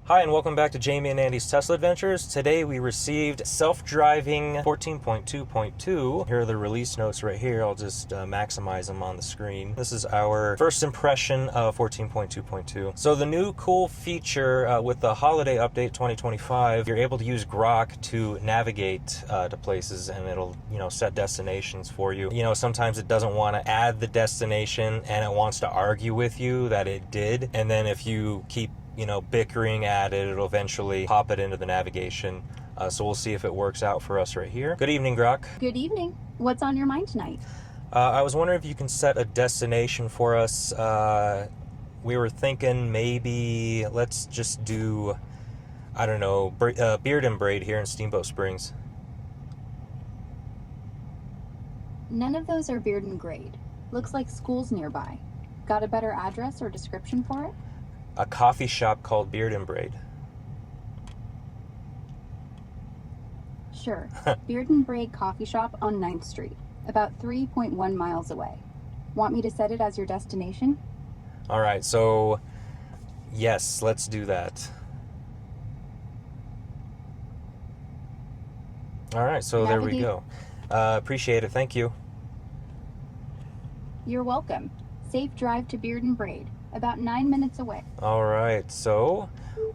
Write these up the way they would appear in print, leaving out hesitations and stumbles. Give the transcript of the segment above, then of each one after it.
Hi, and welcome back to Jamie and Andy's Tesla Adventures. Today we received self-driving 14.2.2. Here are the release notes right here. I'll just maximize them on the screen. This is our first impression of 14.2.2. So the new cool feature with the holiday update 2025, you're able to use Grok to navigate to places, and it'll, set destinations for you. Sometimes it doesn't want to add the destination and it wants to argue with you that it did. And then if you keep bickering at it, it'll eventually pop it into the navigation. So we'll see if it works out for us right here. Good evening, Grok. Good evening. What's on your mind tonight? I was wondering if you can set a destination for us. We were thinking maybe let's just do, Beard and Braid here in Steamboat Springs. None of those are Beard and Braid. Looks like school's nearby. Got a better address or description for it? A coffee shop called Beard and Braid. Sure. Beard and Braid Coffee Shop on 9th Street, about 3.1 miles away. Want me to set it as your destination? All right, so yes, let's do that. All right, so there we go. Appreciate it. Thank you. You're welcome. Safe drive to Beard and Braid. About 9 minutes away. All right, so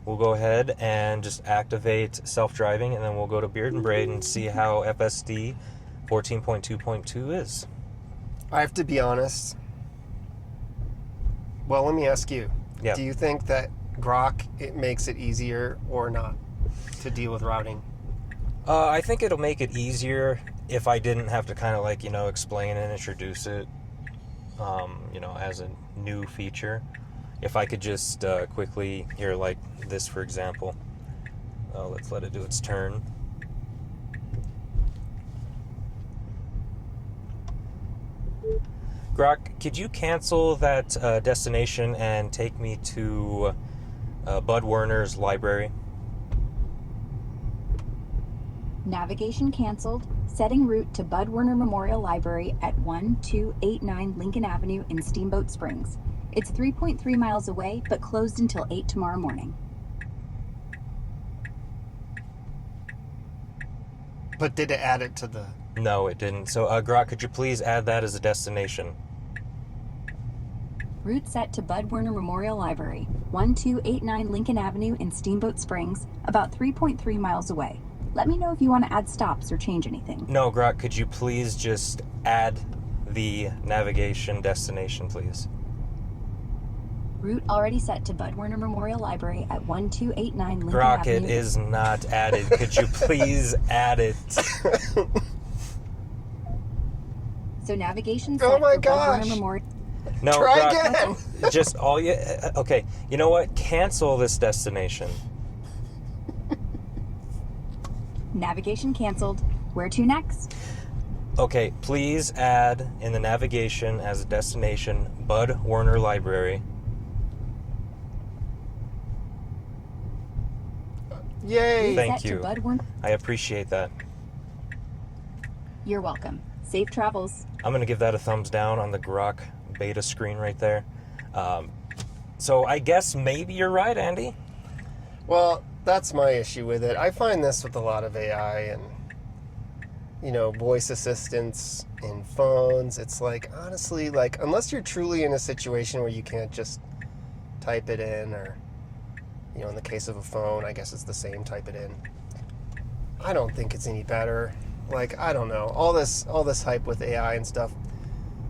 we'll go ahead and just activate self-driving, and then we'll go to Beard and Braid and see how FSD 14.2.2 is. I have to be honest. Well, let me ask you. Yeah. Do you think that Grok, it makes it easier or not to deal with routing? I think it'll make it easier if I didn't have to kind of explain and introduce it, as a new feature. If I could just quickly, here, like this, for example. Let's let it do its turn. Grok, could you cancel that destination and take me to Bud Werner's library? Navigation canceled. Setting route to Bud Werner Memorial Library at 1289 Lincoln Avenue in Steamboat Springs. It's 3.3 miles away, but closed until 8 tomorrow morning. But did it add it to the... No, it didn't. So, Grok, could you please add that as a destination? Route set to Bud Werner Memorial Library, 1289 Lincoln Avenue in Steamboat Springs, about 3.3 miles away. Let me know if you want to add stops or change anything. No, Grok, could you please just add the navigation destination, please? Route already set to Bud Werner Memorial Library at 1289 Lincoln Grok, Avenue. it is not added. Could you please add it? So navigation set Oh my for Bud gosh. Werner Memorial. No, Try Grok, again. just all you... Okay, you know what? Cancel this destination. Navigation canceled. Where to next? Okay, please add in the navigation as a destination Bud Werner Library. Yay! Thank Set you. to Bud Werner. I appreciate that. You're welcome. Safe travels. I'm going to give that a thumbs down on the Grok beta screen right there. So I guess maybe you're right, Andy. Well, that's my issue with it. I find this with a lot of AI and, voice assistants in phones. It's honestly, unless you're truly in a situation where you can't just type it in, or, in the case of a phone, I guess it's the same, type it in. I don't think it's any better. I don't know. All this hype with AI and stuff.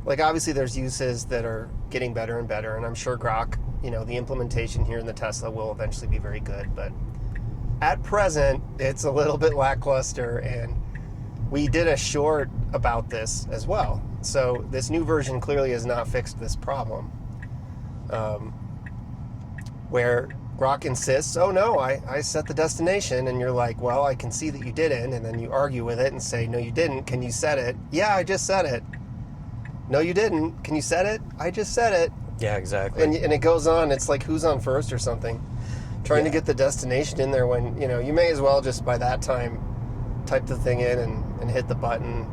Obviously there's uses that are getting better and better, and I'm sure Grok, the implementation here in the Tesla will eventually be very good, but at present, it's a little bit lackluster, and we did a short about this as well. So this new version clearly has not fixed this problem, where Grok insists, oh no, I set the destination, and you're like, well, I can see that you didn't, and then you argue with it and say, no, you didn't. Can you set it? Yeah, I just set it. No, you didn't. Can you set it? I just set it. Yeah, exactly. And it goes on. It's like who's on first or something. Trying to get the destination in there when, you may as well just by that time type the thing in and hit the button,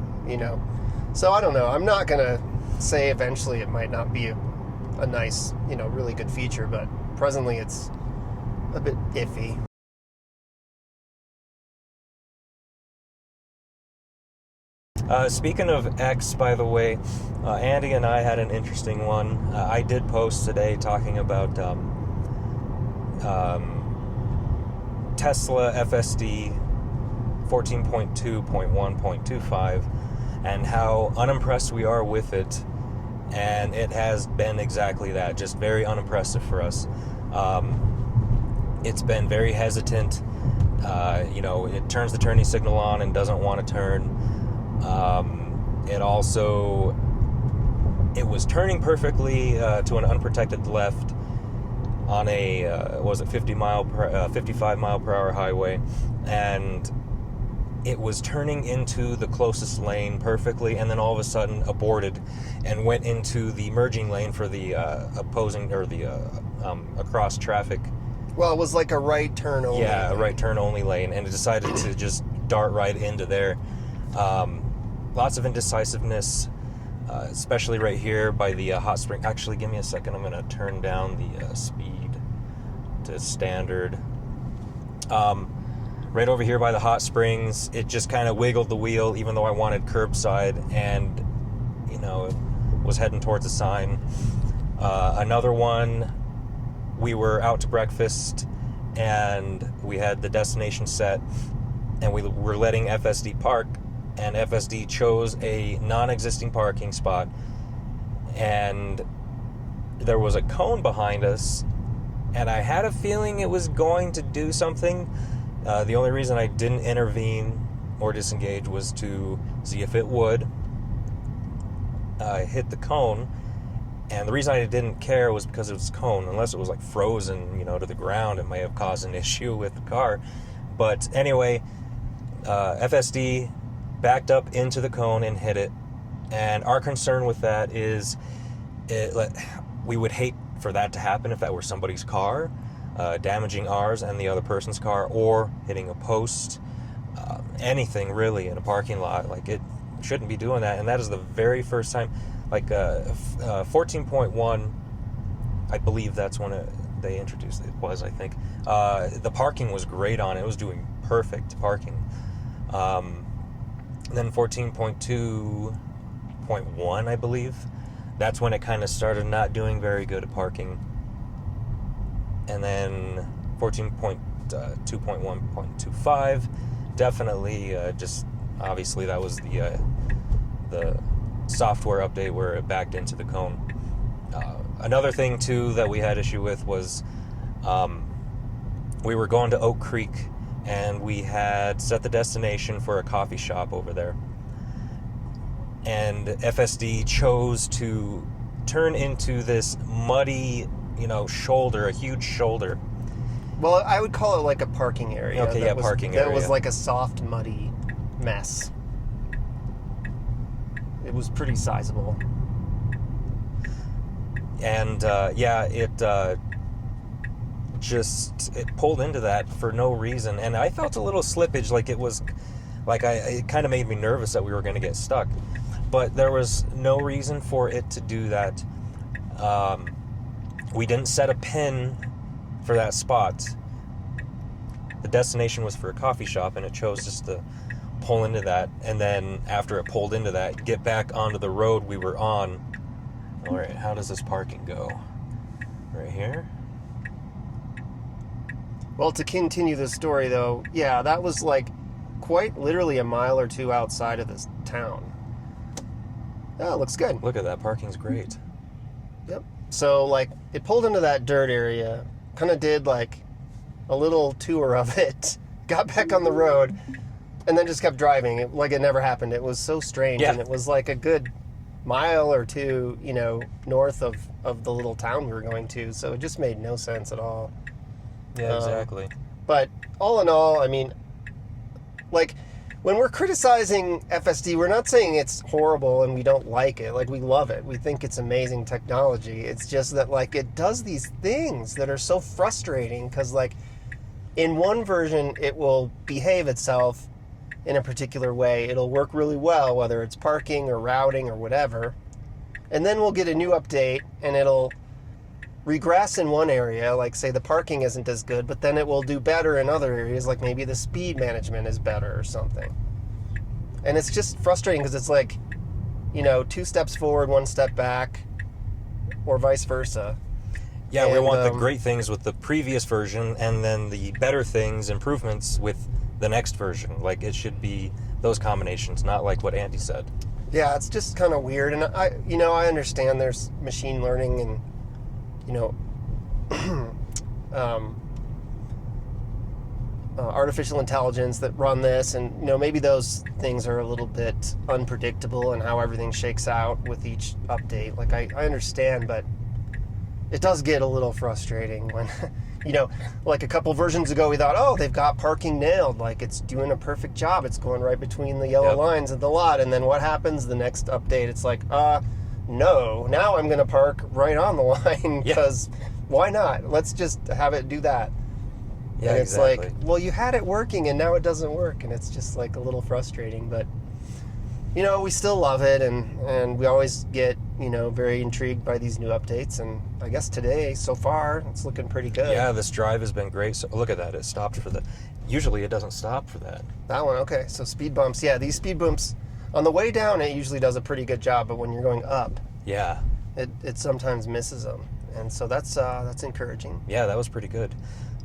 So I don't know. I'm not going to say eventually it might not be a nice, really good feature, but presently it's a bit iffy. Speaking of X, by the way, Andy and I had an interesting one. I did post today talking about Tesla FSD 14.2.1.25 and how unimpressed we are with it. And it has been exactly that, just very unimpressive for us. It's been very hesitant. It turns the turning signal on and doesn't want to turn. It was turning perfectly to an unprotected left on a 55 mile per hour highway, and it was turning into the closest lane perfectly, and then all of a sudden aborted and went into the merging lane for the opposing or the across traffic. Well, it was like a right turn only. Yeah, a right turn only lane, and it decided to just dart right into there. Lots of indecisiveness, especially right here by the hot spring. Actually, give me a second. I'm going to turn down the speed to standard. Right over here by the hot springs, it just kind of wiggled the wheel, even though I wanted curbside, and it was heading towards a sign. Another one, we were out to breakfast, and we had the destination set, and we were letting FSD park. And FSD chose a non-existing parking spot, and there was a cone behind us, and I had a feeling it was going to do something. The only reason I didn't intervene or disengage was to see if it would hit the cone, and the reason I didn't care was because it was cone. Unless it was like frozen, to the ground, it may have caused an issue with the car. But anyway, FSD backed up into the cone and hit it, and our concern with that is we would hate for that to happen if that were somebody's car, damaging ours and the other person's car, or hitting a post, anything really in a parking lot. Like, it shouldn't be doing that, and that is the very first time. 14.1, I believe that's when they introduced it, I think. The parking was great on it. It was doing perfect parking. Then 14.2.1, I believe, that's when it kind of started not doing very good at parking. And then 14.2.1.25, definitely just obviously that was the software update where it backed into the cone. Another thing too that we had issue with was we were going to Oak Creek, and we had set the destination for a coffee shop over there. And FSD chose to turn into this muddy, shoulder, a huge shoulder. Well, I would call it like a parking area. Okay, parking area. That was like a soft, muddy mess. It was pretty sizable. And, it pulled into that for no reason, and I felt a little slippage, it kind of made me nervous that we were going to get stuck, but there was no reason for it to do that. We didn't set a pin for that spot. The destination was for a coffee shop, and it chose just to pull into that, and then after it pulled into that, get back onto the road we were on. All right, how does this parking go? Right here? Well, to continue the story, though, yeah, that was quite literally a mile or two outside of this town. Oh, it looks good. Look at that, parking's great. Yep. So, it pulled into that dirt area, kind of did, a little tour of it, got back on the road, and then just kept driving, it never happened. It was so strange, yeah. And it was a good mile or two, north of the little town we were going to, so it just made no sense at all. Yeah, exactly. But all in all, I mean, when we're criticizing FSD, we're not saying it's horrible and we don't like it. We love it. We think it's amazing technology. It's just that, it does these things that are so frustrating because, in one version, it will behave itself in a particular way. It'll work really well, whether it's parking or routing or whatever. And then we'll get a new update and it'll regress in one area, like say the parking isn't as good, but then it will do better in other areas, like maybe the speed management is better or something. And it's just frustrating because it's like, 2 steps forward, 1 step back, or vice versa. Yeah, we And, want the great things with the previous version, and then the better things, improvements with the next version. Like, it should be those combinations, not like what Andy said. Yeah, it's just kind of weird. And I understand there's machine learning and, artificial intelligence that run this, and maybe those things are a little bit unpredictable and how everything shakes out with each update. Like I understand, but it does get a little frustrating when like a couple versions ago we thought, oh, they've got parking nailed, like it's doing a perfect job, it's going right between the yellow lines of the lot, and then what happens the next update? It's like, no, now I'm gonna park right on the line because why not? Let's just have it do that. Yeah, and it's exactly. like, well, you had it working and now it doesn't work, and it's just like a little frustrating. But we still love it, and we always get very intrigued by these new updates. And I guess today, so far, it's looking pretty good. Yeah, this drive has been great. So look at that, it stopped for the. Usually, it doesn't stop for that. That one, okay. So speed bumps, yeah, these speed bumps on the way down, it usually does a pretty good job, but when you're going up, Yeah, it sometimes misses them, and so that's encouraging. yeah, that was pretty good.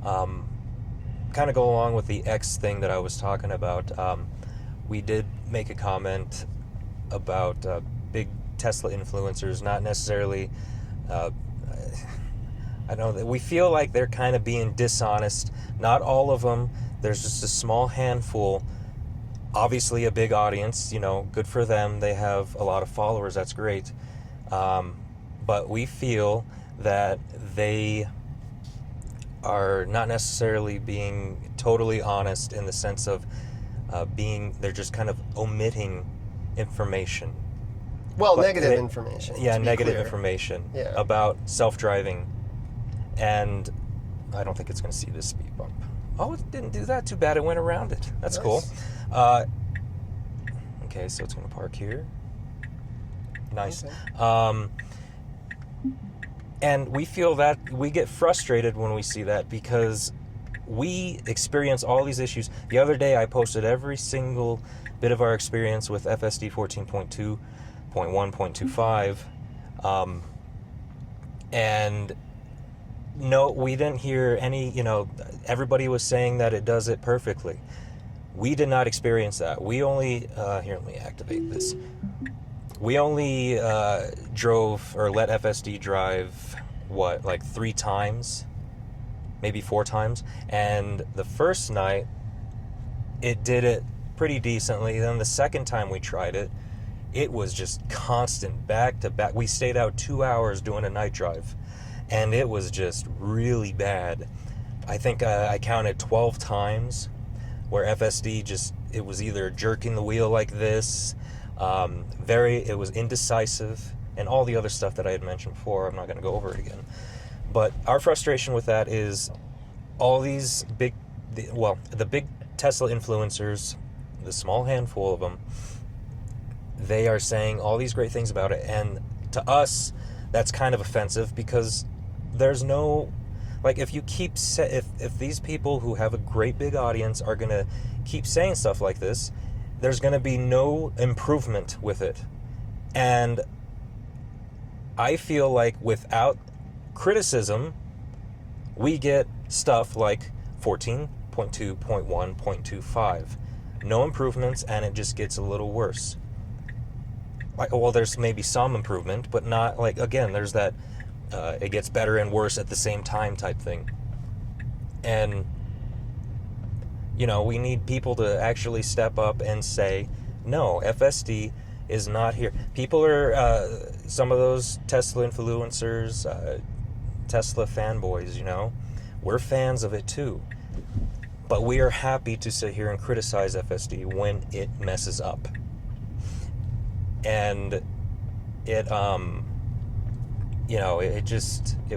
Kind of go along with the X thing that I was talking about. We did make a comment about big Tesla influencers, not necessarily. I know that we feel like they're kind of being dishonest. Not all of them. There's just a small handful. Obviously, a big audience. Good for them. They have a lot of followers. That's great. But we feel that they are not necessarily being totally honest in the sense of they're just kind of omitting information. Well, But negative they- information. Yeah, to be negative clear. information Yeah. about self-driving. And I don't think it's going to see this speed bump. Oh, it didn't do that. Too bad it went around it. That's cool. Nice. Okay, so it's going to park here. Nice. Okay. And we feel that we get frustrated when we see that because we experience all these issues. The other day I posted every single bit of our experience with FSD 14.2.1.25, and no, we didn't hear any, everybody was saying that it does it perfectly. We did not experience that. We only, here, let me activate this. We only drove or let FSD drive, like 3 times, maybe 4 times. And the first night, it did it pretty decently. Then the second time we tried it, it was just constant, back to back. We stayed out 2 hours doing a night drive, and it was just really bad. I think I counted 12 times where FSD it was either jerking the wheel like this, it was indecisive, and all the other stuff that I had mentioned before. I'm not going to go over it again. But our frustration with that is all these the big Tesla influencers, the small handful of them, they are saying all these great things about it, and to us, that's kind of offensive because there's no, like, if you keep if these people who have a great big audience are going to keep saying stuff like this, there's going to be no improvement with it. And I feel like without criticism, we get stuff like 14.2.1.25. No improvements, and it just gets a little worse. Well, there's maybe some improvement, but not, like, again, there's that it gets better and worse at the same time type thing. And we need people to actually step up and say, no, FSD is not here. People are, some of those Tesla influencers, Tesla fanboys, we're fans of it too. But we are happy to sit here and criticize FSD when it messes up. And it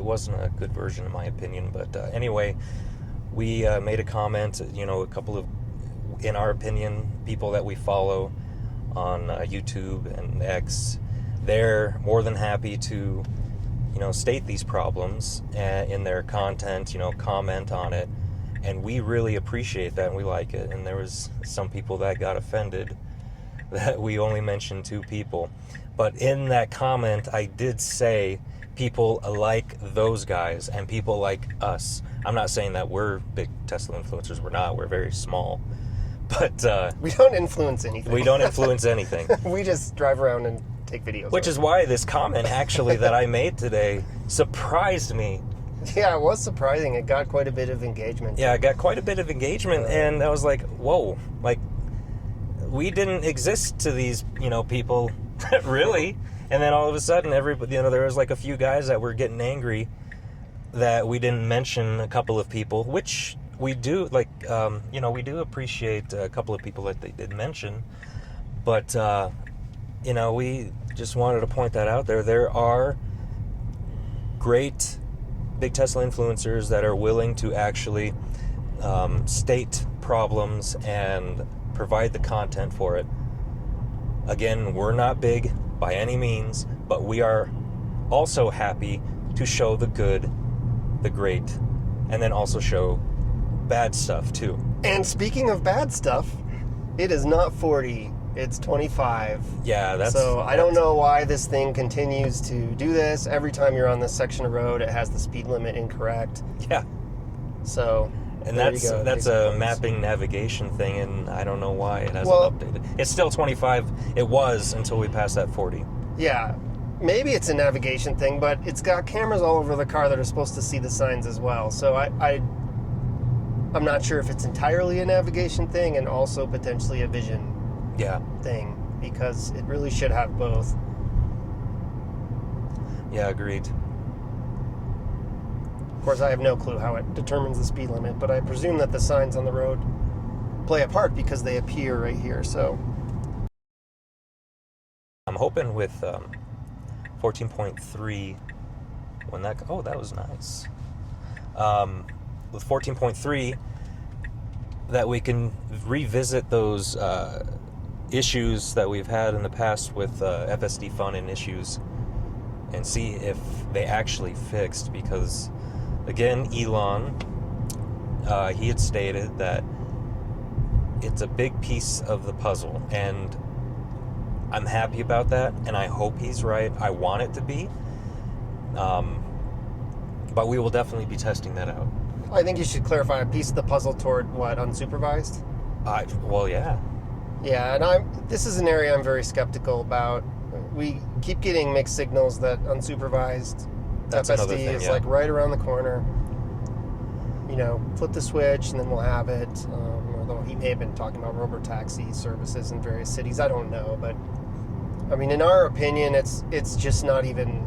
wasn't a good version in my opinion. But anyway, we made a comment, a couple of, in our opinion, people that we follow on YouTube and X, they're more than happy to, state these problems in their content, comment on it. And we really appreciate that and we like it. And there was some people that got offended that we only mentioned 2 people. But in that comment, I did say people like those guys and people like us. I'm not saying that we're big Tesla influencers. We're not. We're very small. But we don't influence anything. we don't influence anything. We just drive around and take videos. Which is why this comment actually that I made today surprised me. Yeah, it was surprising. It got quite a bit of engagement. Yeah, I got quite a bit of engagement, and I was like, whoa, like, we didn't exist to these, people, really. And then all of a sudden, everybody, there was like a few guys that were getting angry that we didn't mention a couple of people, which we do, we do appreciate a couple of people that they did mention. But, we just wanted to point that out there. There are great big Tesla influencers that are willing to actually state problems and provide the content for it. Again, we're not big by any means, but we are also happy to show the good, the great, and then also show bad stuff too. And speaking of bad stuff, it is not 40, it's 25. Yeah, so I don't know why this thing continues to do this. Every time you're on this section of road, it has the speed limit incorrect. Yeah. So, and that's a mapping navigation thing, and I don't know why it hasn't updated. It's still 25. It was until we passed that 40. Yeah. Maybe it's a navigation thing, but it's got cameras all over the car that are supposed to see the signs as well. So I'm not sure if it's entirely a navigation thing and also potentially a vision thing, because it really should have both. Yeah, agreed. Of course, I have no clue how it determines the speed limit, but I presume that the signs on the road play a part because they appear right here. So I'm hoping with 14.3 when that was nice. With 14.3 that we can revisit those issues that we've had in the past with FSD fun and issues and see if they actually fixed, because again, Elon, he had stated that it's a big piece of the puzzle, and I'm happy about that, and I hope he's right. I want it to be, but we will definitely be testing that out. I think you should clarify a piece of the puzzle toward what, unsupervised? Yeah. Yeah, and this is an area I'm very skeptical about. We keep getting mixed signals that unsupervised FSD is like right around the corner. Flip the switch and then we'll have it. Although he may have been talking about robotaxi services in various cities, I don't know. But I mean, in our opinion, it's just not even.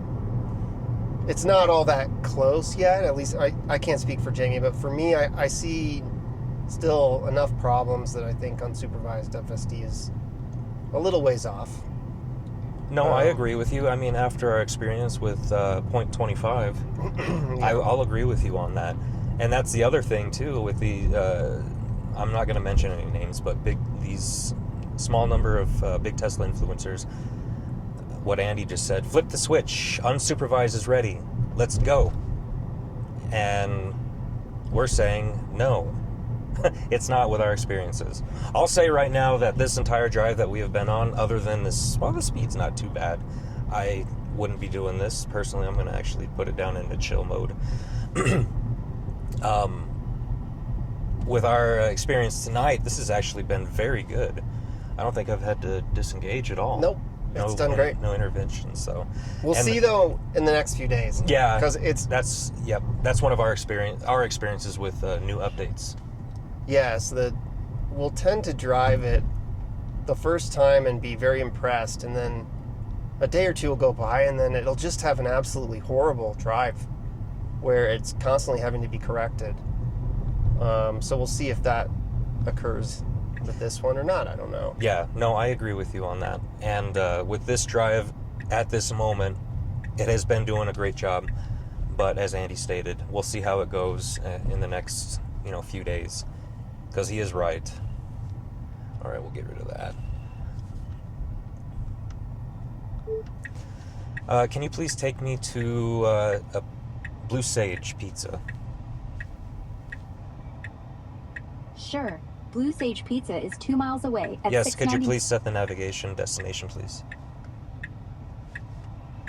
It's not all that close yet. At least I can't speak for Jamie, but for me, I see still enough problems that I think unsupervised FSD is a little ways off. No, I agree with you. I mean, after our experience with Point 25, I'll agree with you on that. And that's the other thing too with the. I'm not going to mention any names, but these small number of big Tesla influencers. What Andy just said: flip the switch. Unsupervised is ready. Let's go. And we're saying no. It's not with our experiences. I'll say right now that this entire drive that we have been on, other than this, the speed's not too bad. I wouldn't be doing this. Personally, I'm going to actually put it down into chill mode. With our experience tonight, this has actually been very good. I don't think I've had to disengage at all. Nope. It's done great. No intervention. So we'll see though in the next few days. Yeah, because that's one of our experiences with new updates. Yes, we'll tend to drive it the first time and be very impressed, and then a day or two will go by, and then it'll just have an absolutely horrible drive where it's constantly having to be corrected. So we'll see if that occurs with this one or not. I don't know. Yeah, no, I agree with you on that. And with this drive, at this moment, it has been doing a great job. But as Andy stated, we'll see how it goes in the next few days. Because he is right. All right, we'll get rid of that. Can you please take me to a Blue Sage Pizza? Sure. Blue Sage Pizza is 2 miles away at Yes, could you 690 please set the navigation destination, please?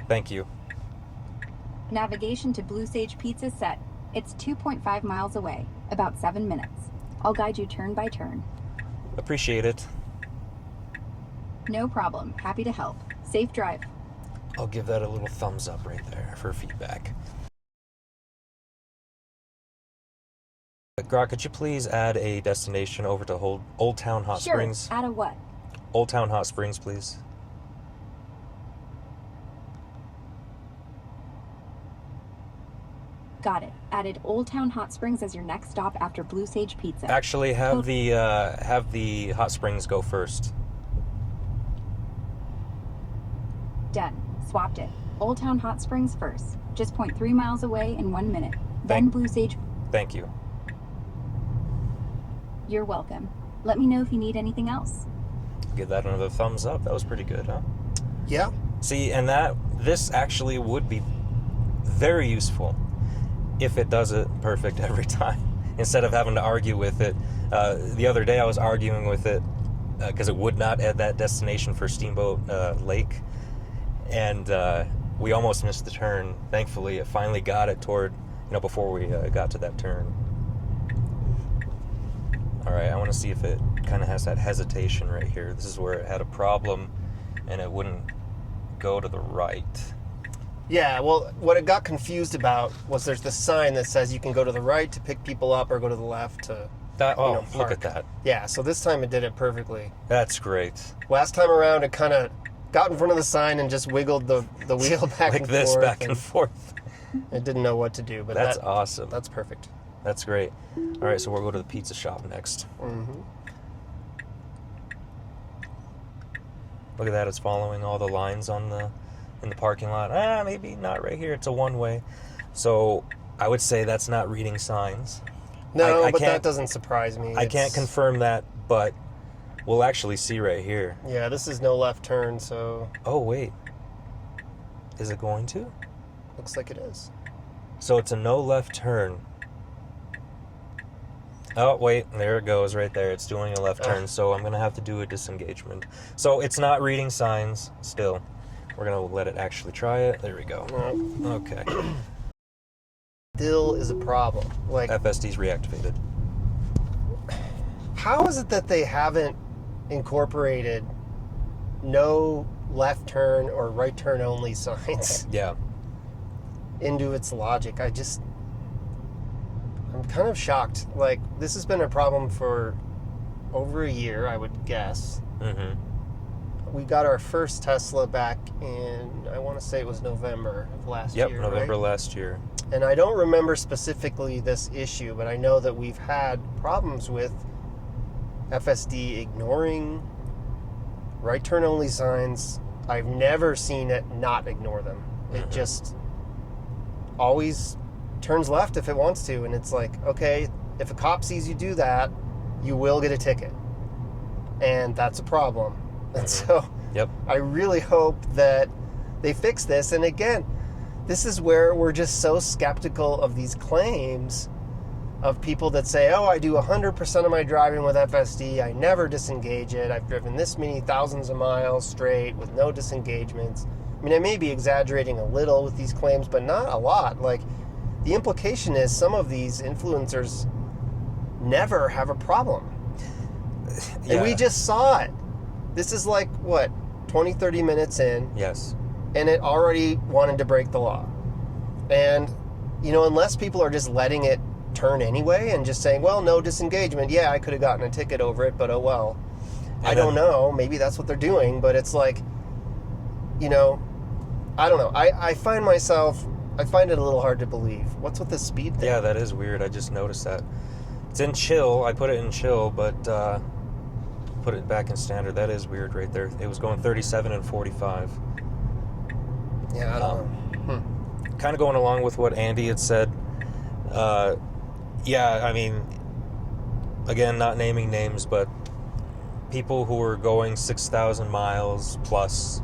Thank you. Navigation to Blue Sage Pizza set. It's 2.5 miles away, about 7 minutes. I'll guide you turn by turn. Appreciate it. No problem. Happy to help. Safe drive. I'll give that a little thumbs up right there for feedback. Grok, could you please add a destination over to Old Town Hot Sure. Springs? Add a what? Old Town Hot Springs, please. Got it. Added Old Town Hot Springs as your next stop after Blue Sage Pizza. Actually, have the Hot Springs go first. Done. Swapped it. Old Town Hot Springs first. Just 0.3 miles away in 1 minute. Then Blue Sage. Thank you. You're welcome. Let me know if you need anything else. Give that another thumbs up. That was pretty good, huh? Yeah. See, and this actually would be very useful if it does it perfect every time, instead of having to argue with it. The other day I was arguing with it because it would not add that destination for Steamboat Lake, and we almost missed the turn. Thankfully, it finally got it before we got to that turn. All right, I want to see if it kind of has that hesitation right here. This is where it had a problem, and it wouldn't go to the right. Yeah, well, what it got confused about was there's this sign that says you can go to the right to pick people up or go to the left to Look park. at that. Yeah, so this time it did it perfectly. That's great. Last time around, it kind of got in front of the sign and just wiggled the wheel back Like and this, forth. back and forth. It didn't know what to do, but That's awesome. That's perfect. That's great. All right, so we'll go to the pizza shop next. Mm-hmm. Look at that, it's following all the lines in the parking lot. Maybe not right here. It's a one-way. So I would say that's not reading signs. No, I but can't- that doesn't surprise me. I can't confirm that, but we'll actually see right here. Yeah, this is no left turn, so Oh, wait. Is it going to? looks like it is. So it's a no left turn. Oh, wait, there it goes right there. It's doing a left turn, so I'm going to have to do a disengagement. So it's not reading signs still. We're going to let it actually try it. There we go. Okay. Still is a problem. Like, FSD's reactivated. how is it that they haven't incorporated no left turn or right turn only signs Yeah. into its logic? I'm kind of shocked. Like, this has been a problem for over a year, I would guess. Mm-hmm. We got our first Tesla back in, I want to say it was November of last Yep, year. November right? last year. And I don't remember specifically this issue, but I know that we've had problems with FSD ignoring right turn only signs. I've never seen it not ignore them. It just always turns left if it wants to, and it's like, okay, if a cop sees you do that, you will get a ticket. And that's a problem. And so Yep. I really hope that they fix this. And again, this is where we're just so skeptical of these claims of people that say, oh, I do 100% of my driving with FSD. I never disengage it. I've driven this many thousands of miles straight with no disengagements. I mean, I may be exaggerating a little with these claims, but not a lot. Like, the implication is some of these influencers never have a problem. Yeah. And we just saw it. This is like, what, 20, 30 minutes in, Yes. and it already wanted to break the law. And, unless people are just letting it turn anyway and just saying, well, no disengagement. Yeah, I could have gotten a ticket over it, but oh well. I don't know. Maybe that's what they're doing, but it's like, I don't know. I find it a little hard to believe. What's with the speed thing? Yeah, that is weird. I just noticed that. It's in chill. I put it in chill, but put it back in standard. That is weird right there. It was going 37 and 45. Yeah, I don't know. Kind of going along with what Andy had said. Yeah, I mean, again, not naming names, but people who are going 6,000 miles plus,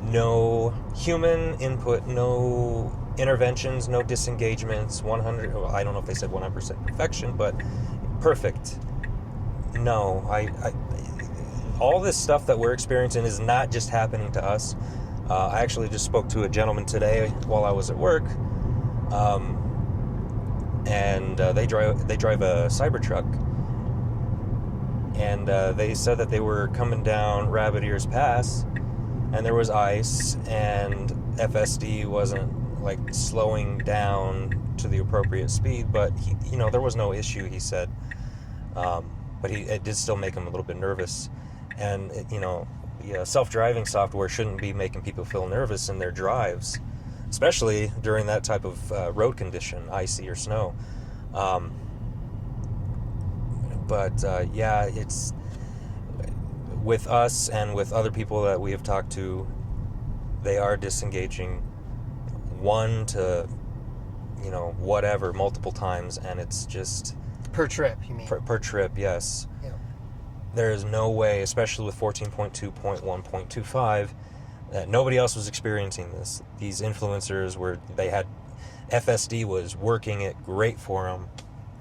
No human input, no interventions, no disengagements, 100, well, I don't know if they said 100% perfection, but perfect. No, I all this stuff that we're experiencing is not just happening to us. I actually just spoke to a gentleman today while I was at work, and they drive a Cybertruck, and they said that they were coming down Rabbit Ears Pass, and there was ice, and FSD wasn't like slowing down to the appropriate speed, but there was no issue, he said. But it did still make him a little bit nervous, and self-driving software shouldn't be making people feel nervous in their drives, especially during that type of road condition, icy or snow. It's with us and with other people that we have talked to, they are disengaging one to whatever multiple times, and it's just Per trip, you mean? per trip, yes. Yeah. There is no way, especially with 14.2.1.25, that nobody else was experiencing this. These influencers FSD was working it great for them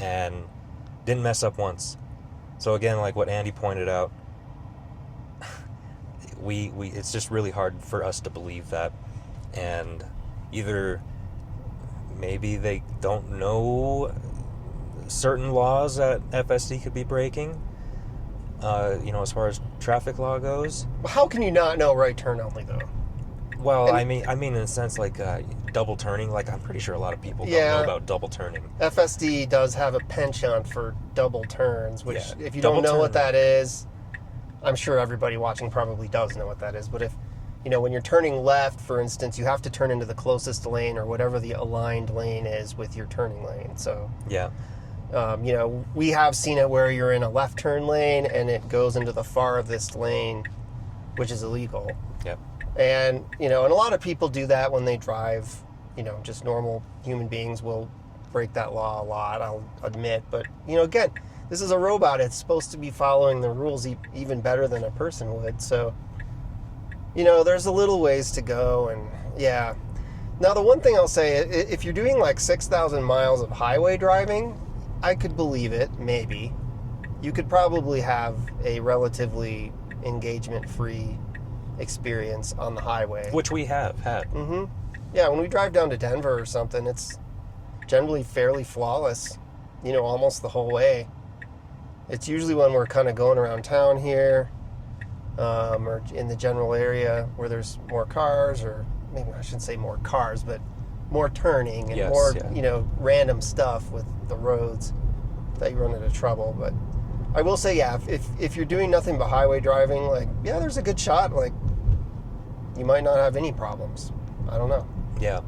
and didn't mess up once. So again, like what Andy pointed out, it's just really hard for us to believe that, and either maybe they don't know certain laws that FSD could be breaking, as far as traffic law goes. How can you not know right turn only, though? Well, I mean in a sense, like double turning. Like, I'm pretty sure a lot of people don't know about double turning. FSD does have a penchant for double turns, which if you double don't know what turn. that is, I'm sure everybody watching probably does know what that is. But if when you're turning left, for instance, you have to turn into the closest lane or whatever the aligned lane is with your turning lane. So Yeah. we have seen it where you're in a left turn lane and it goes into the farthest lane, which is illegal. Yep. And, and a lot of people do that when they drive, just normal human beings will break that law a lot, I'll admit. But, again, this is a robot. It's supposed to be following the rules even better than a person would. So, there's a little ways to go. And, yeah. Now, the one thing I'll say, if you're doing like 6,000 miles of highway driving, I could believe it, maybe. You could probably have a relatively engagement-free experience on the highway. Which we have had. Mm-hmm. Yeah, when we drive down to Denver or something, it's generally fairly flawless, almost the whole way. It's usually when we're kind of going around town here, or in the general area where there's more cars, or maybe I shouldn't say more cars, but more turning and more, random stuff with the roads that you run into trouble. But I will say, if you're doing nothing but highway driving, there's a good shot, you might not have any problems. I don't know. Yeah.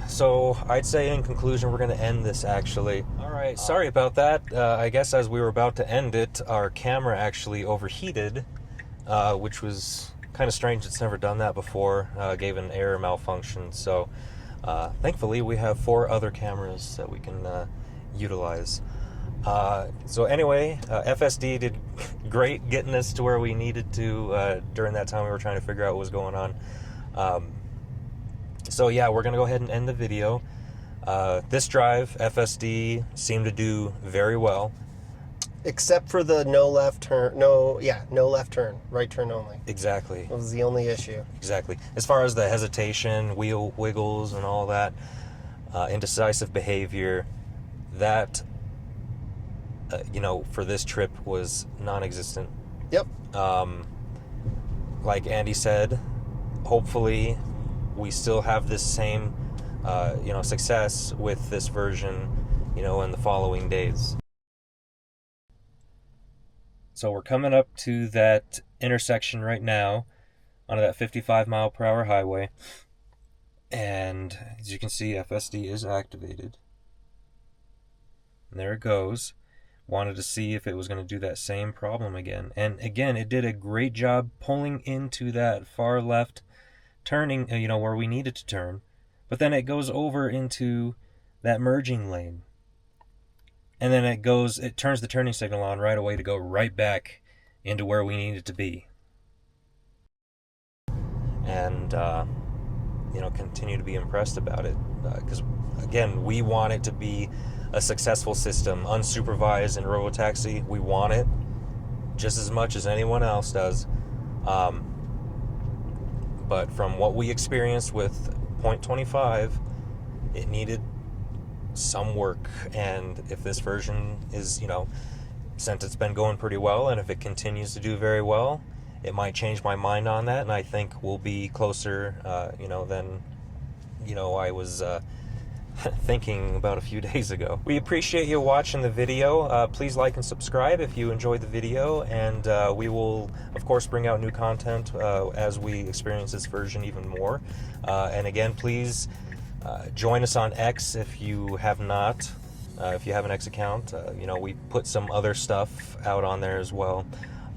So I'd say in conclusion, we're going to end this actually. All right. Sorry about that. I guess as we were about to end it, our camera actually overheated, which was kind of strange. It's never done that before. Gave an error malfunction. So thankfully we have 4 other cameras that we can utilize. So anyway, FSD did great getting us to where we needed to during that time we were trying to figure out what was going on. So yeah, we're going to go ahead and end the video. This drive, FSD seemed to do very well. Except for the no left turn, right turn only. Exactly. That was the only issue. Exactly. As far as the hesitation, wheel wiggles and all that, indecisive behavior, that, for this trip was non-existent. Yep. Like Andy said, hopefully we still have this same, success with this version, in the following days. So we're coming up to that intersection right now on that 55 mile per hour highway. And as you can see, FSD is activated. And there it goes. Wanted to see if it was going to do that same problem again. And again, it did a great job pulling into that far left turning, where we needed to turn. But then it goes over into that merging lane. And then it turns the turning signal on right away to go right back into where we needed to be. and continue to be impressed about it, because again, we want it to be a successful system, unsupervised in robotaxi. We want it just as much as anyone else does, but from what we experienced with Point 25, it needed some work. And if this version is, since it's been going pretty well, and if it continues to do very well, it might change my mind on that, and I think we'll be closer, than, I was thinking about a few days ago. We appreciate you watching the video. Please like and subscribe if you enjoyed the video, and we will, of course, bring out new content as we experience this version even more. And again, please join us on X if you have not. If you have an X account, we put some other stuff out on there as well.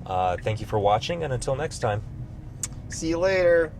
Thank you for watching, and until next time. See you later.